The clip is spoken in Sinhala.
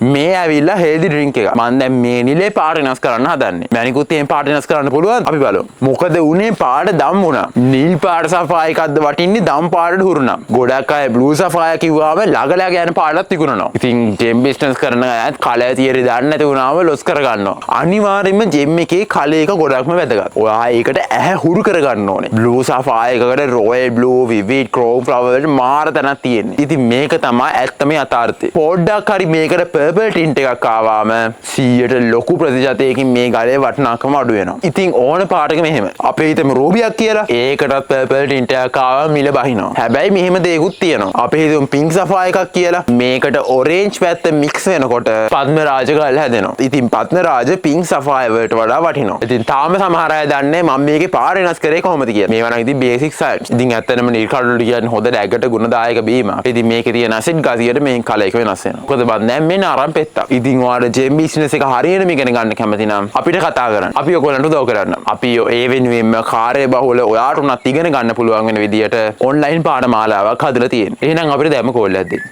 මේ ඇවිල්ලා healthy drink එක. මම දැන් මේ නිලේ පාට වෙනස් කරන්න හදන්නේ. මැනිකුත් එහෙම පාට වෙනස් කරන්න පුළුවන්. අපි බලමු. මොකද උනේ පාට දම් වුණා. නිල් පාට සෆාය එකක්ද වටින්නේ දම් පාටට හුරුනා. ගොඩක් අය බ්ලූ සෆාය කිව්වම ළගලග යන පාටත් විකුණනවා. ඉතින් ජෙම් බිස්නස් කරන අයත් කලය තියරි දන්නේ නැති වුණාම ලොස් කර ගන්නවා. අනිවාර්යයෙන්ම ජෙම් එකේ කලය එක ගොඩක්ම වැදගත්. ඔයා ඒකට ඇහැ හුරු කර ගන්න ඕනේ. බ්ලූ සෆාය එකකට රොයල් බ්ලූ, විවිඩ්, ක්‍රෝම් ෆ්ලවර් වලට මාර තැනක් තියෙන්නේ. ඉතින් මේක තමයි ඇත්තම යථාර්ථය. පොඩ්ඩක් හරි මේකට පර්පල් ටින්ට් එකක් ආවම 100ට ලොකු ප්‍රතිශතයකින් මේ ගලේ වටිනාකම අඩු වෙනවා. ඉතින් ඕන පාටක මෙහෙම. අපේ හිතමු රූබියක් කියලා. ඒකටත් පර්පල් ටින්ට් එකක් ආවම මිල බහිනවා. හැබැයි මෙහෙම දෙයක්ත් තියෙනවා. අපේ හිතමු පින්ක් සෆාය එකක් කියලා. මේකට ඔරේන්ජ් පැත්ත මික්ස් වෙනකොට පද්මරාජ ගල් හැදෙනවා. ඉතින් පද්මරාජ පින්ක් සෆාය වලට වඩා වටිනවා. ඉතින් තාම සමහර අය දන්නේ මම මේකේ පාට වෙනස් කරේ කොහොමද කියලා. මේවා නම් ඉතින් බේසික් සයන්ස්. ඉතින් ඇත්තටම නිර්කඩලු කියන්නේ හොඳ ඩැගට ගුණදායක බීමක්. ඉතින් මේකේ තියෙන ඇසිඩ් ගතියට මේන් කලර් එක වෙනස් වෙනවා. මොකද බන් දැන් මෙන්න අරන් පෙත්තා. ඉතින් ඔයාලා ජෙම් බිස්නස් එක හරියටම ඉගෙන ගන්න කැමති නම් අපිට කතා කරන්න. අපි ඔයගොල්ලන්ට උදව් කරන්න. අපි ඒ වෙනුවෙන්ම කාර්ය බහුල ඔයාට උනත් ඉගෙන ගන්න පුළුවන් වෙන විදියට ඔන්ලයින් පාඨමාලාවක් හදලා තියෙනවා. එහෙනම් අපිට දැම්ම කෝල් එකක් දෙන්න.